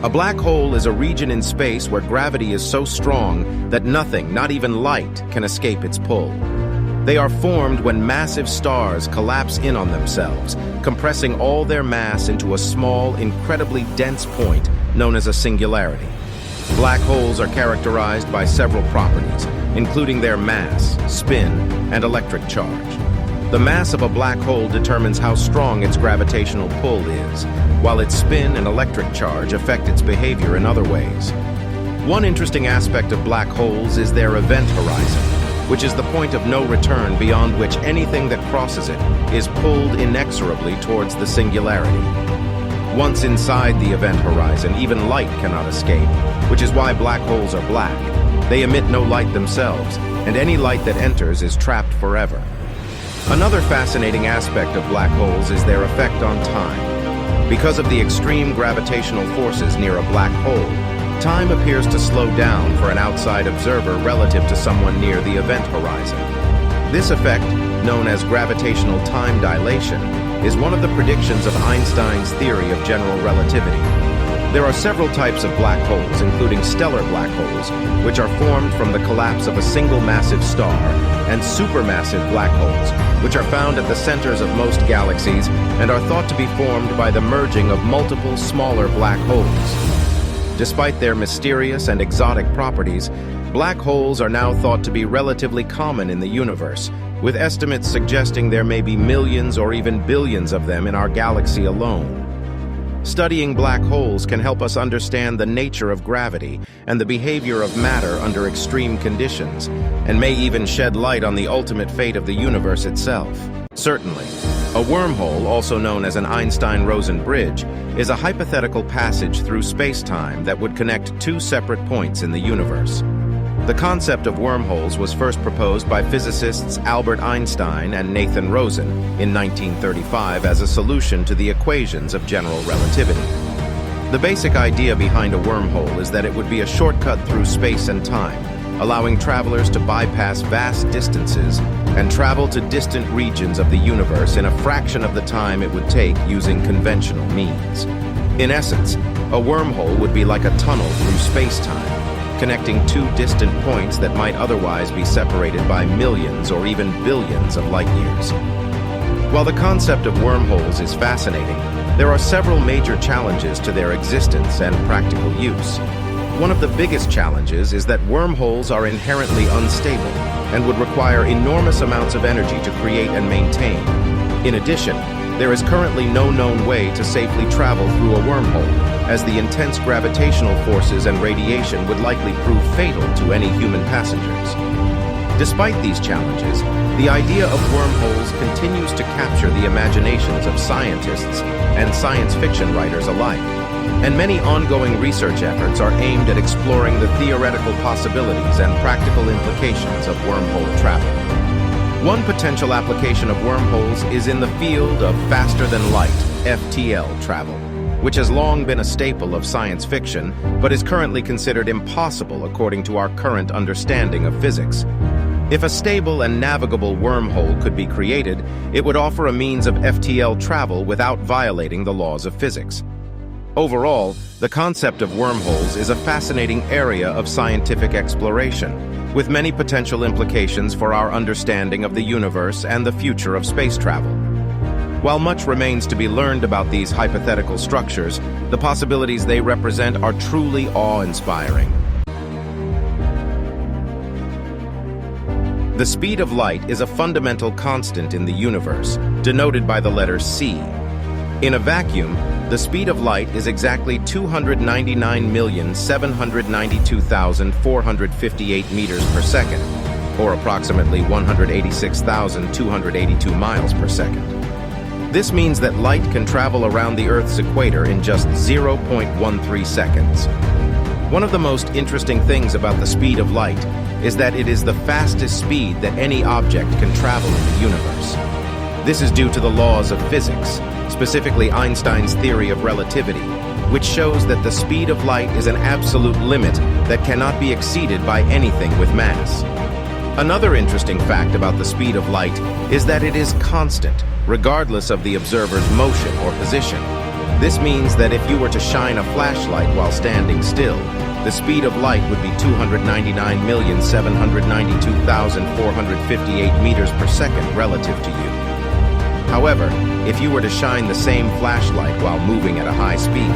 A black hole is a region in space where gravity is so strong that nothing, not even light, can escape its pull. They are formed when massive stars collapse in on themselves, compressing all their mass into a small, incredibly dense point known as a singularity. Black holes are characterized by several properties, including their mass, spin, and electric charge. The mass of a black hole determines how strong its gravitational pull is, while its spin and electric charge affect its behavior in other ways. One interesting aspect of black holes is their event horizon, which is the point of no return beyond which anything that crosses it is pulled inexorably towards the singularity. Once inside the event horizon, even light cannot escape, which is why black holes are black. They emit no light themselves, and any light that enters is trapped forever. Another fascinating aspect of black holes is their effect on time. Because of the extreme gravitational forces near a black hole, time appears to slow down for an outside observer relative to someone near the event horizon. This effect, known as gravitational time dilation, is one of the predictions of Einstein's theory of general relativity. There are several types of black holes, including stellar black holes, which are formed from the collapse of a single massive star, and supermassive black holes, which are found at the centers of most galaxies and are thought to be formed by the merging of multiple smaller black holes. Despite their mysterious and exotic properties, black holes are now thought to be relatively common in the universe, with estimates suggesting there may be millions or even billions of them in our galaxy alone. Studying black holes can help us understand the nature of gravity and the behavior of matter under extreme conditions, and may even shed light on the ultimate fate of the universe itself. Certainly, a wormhole, also known as an Einstein-Rosen bridge, is a hypothetical passage through space-time that would connect two separate points in the universe. The concept of wormholes was first proposed by physicists Albert Einstein and Nathan Rosen in 1935 as a solution to the equations of general relativity. The basic idea behind a wormhole is that it would be a shortcut through space and time, allowing travelers to bypass vast distances and travel to distant regions of the universe in a fraction of the time it would take using conventional means. In essence, a wormhole would be like a tunnel through space-time, connecting two distant points that might otherwise be separated by millions or even billions of light years. While the concept of wormholes is fascinating, there are several major challenges to their existence and practical use. One of the biggest challenges is that wormholes are inherently unstable and would require enormous amounts of energy to create and maintain. In addition, there is currently no known way to safely travel through a wormhole, as the intense gravitational forces and radiation would likely prove fatal to any human passengers. Despite these challenges, the idea of wormholes continues to capture the imaginations of scientists and science fiction writers alike, and many ongoing research efforts are aimed at exploring the theoretical possibilities and practical implications of wormhole travel. One potential application of wormholes is in the field of faster-than-light, FTL, travel, which has long been a staple of science fiction, but is currently considered impossible according to our current understanding of physics. If a stable and navigable wormhole could be created, it would offer a means of FTL travel without violating the laws of physics. Overall, the concept of wormholes is a fascinating area of scientific exploration, with many potential implications for our understanding of the universe and the future of space travel. While much remains to be learned about these hypothetical structures, the possibilities they represent are truly awe-inspiring. The speed of light is a fundamental constant in the universe, denoted by the letter c. In a vacuum, the speed of light is exactly 299,792,458 meters per second, or approximately 186,282 miles per second. This means that light can travel around the Earth's equator in just 0.13 seconds. One of the most interesting things about the speed of light is that it is the fastest speed that any object can travel in the universe. This is due to the laws of physics, specifically Einstein's theory of relativity, which shows that the speed of light is an absolute limit that cannot be exceeded by anything with mass. Another interesting fact about the speed of light is that it is constant, regardless of the observer's motion or position. This means that if you were to shine a flashlight while standing still, the speed of light would be 299,792,458 meters per second relative to you. However, if you were to shine the same flashlight while moving at a high speed,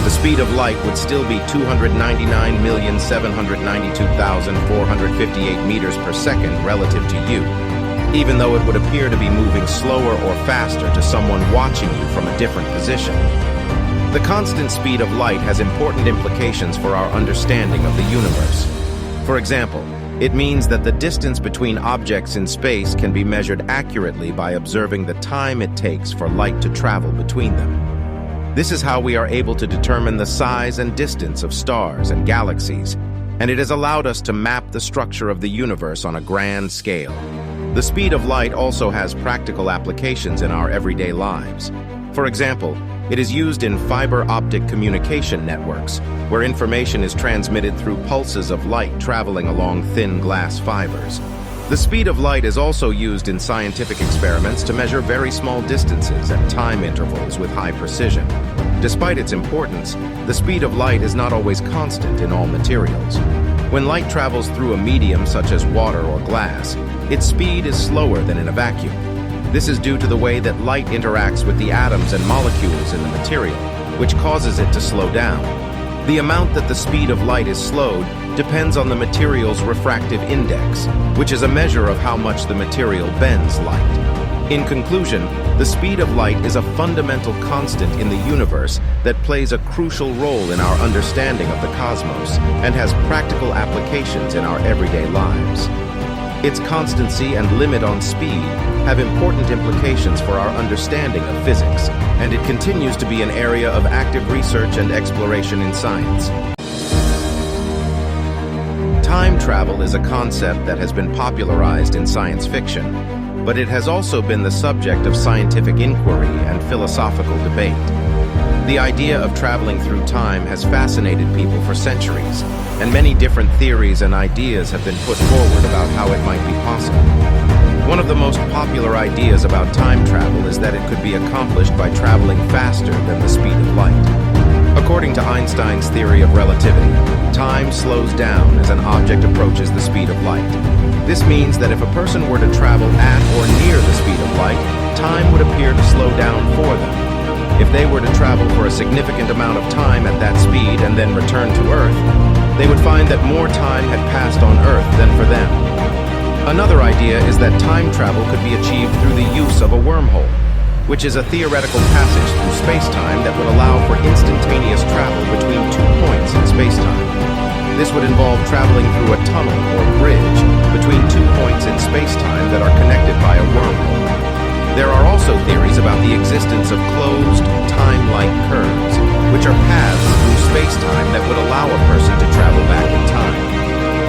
the speed of light would still be 299,792,458 meters per second relative to you, even though it would appear to be moving slower or faster to someone watching you from a different position. The constant speed of light has important implications for our understanding of the universe. For example, it means that the distance between objects in space can be measured accurately by observing the time it takes for light to travel between them. This is how we are able to determine the size and distance of stars and galaxies, and it has allowed us to map the structure of the universe on a grand scale. The speed of light also has practical applications in our everyday lives. For example, it is used in fiber optic communication networks, where information is transmitted through pulses of light traveling along thin glass fibers. The speed of light is also used in scientific experiments to measure very small distances at time intervals with high precision. Despite its importance, the speed of light is not always constant in all materials. When light travels through a medium such as water or glass, its speed is slower than in a vacuum. This is due to the way that light interacts with the atoms and molecules in the material, which causes it to slow down. The amount that the speed of light is slowed depends on the material's refractive index, which is a measure of how much the material bends light. In conclusion, the speed of light is a fundamental constant in the universe that plays a crucial role in our understanding of the cosmos and has practical applications in our everyday lives. Its constancy and limit on speed have important implications for our understanding of physics, and it continues to be an area of active research and exploration in science. Time travel is a concept that has been popularized in science fiction, but it has also been the subject of scientific inquiry and philosophical debate. The idea of traveling through time has fascinated people for centuries, and many different theories and ideas have been put forward about how it might be possible. One of the most popular ideas about time travel is that it could be accomplished by traveling faster than the speed of light. According to Einstein's theory of relativity, time slows down as an object approaches the speed of light. This means that if a person were to travel at or near the speed of light, time would appear to slow down for them. If they were to travel for a significant amount of time at that speed and then return to Earth, they would find that more time had passed on Earth than for them. Another idea is that time travel could be achieved through the use of a wormhole, which is a theoretical passage through space-time that would allow for instantaneous travel between 2 points in space-time. This would involve traveling through a tunnel or bridge between 2 points in space-time that are connected by a wormhole. There are also theories about the existence of closed, time-like curves, which are paths through space-time that would allow a person to travel back in time.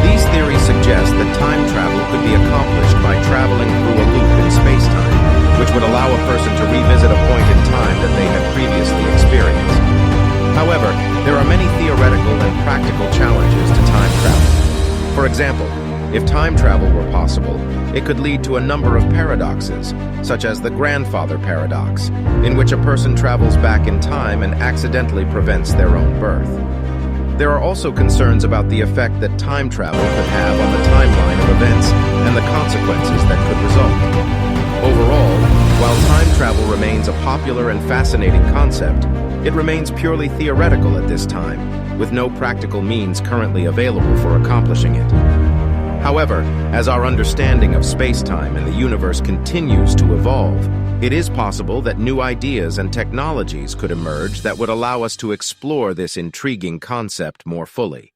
These theories suggest that time travel could be accomplished by traveling through a loop in space-time, which would allow a person to revisit a point in time that they had previously experienced. However, there are many theoretical and practical challenges to time travel. For example, if time travel were possible, it could lead to a number of paradoxes, such as the grandfather paradox, in which a person travels back in time and accidentally prevents their own birth. There are also concerns about the effect that time travel could have on the timeline of events and the consequences that could result. Overall, while time travel remains a popular and fascinating concept, it remains purely theoretical at this time, with no practical means currently available for accomplishing it. However, as our understanding of space-time and the universe continues to evolve, it is possible that new ideas and technologies could emerge that would allow us to explore this intriguing concept more fully.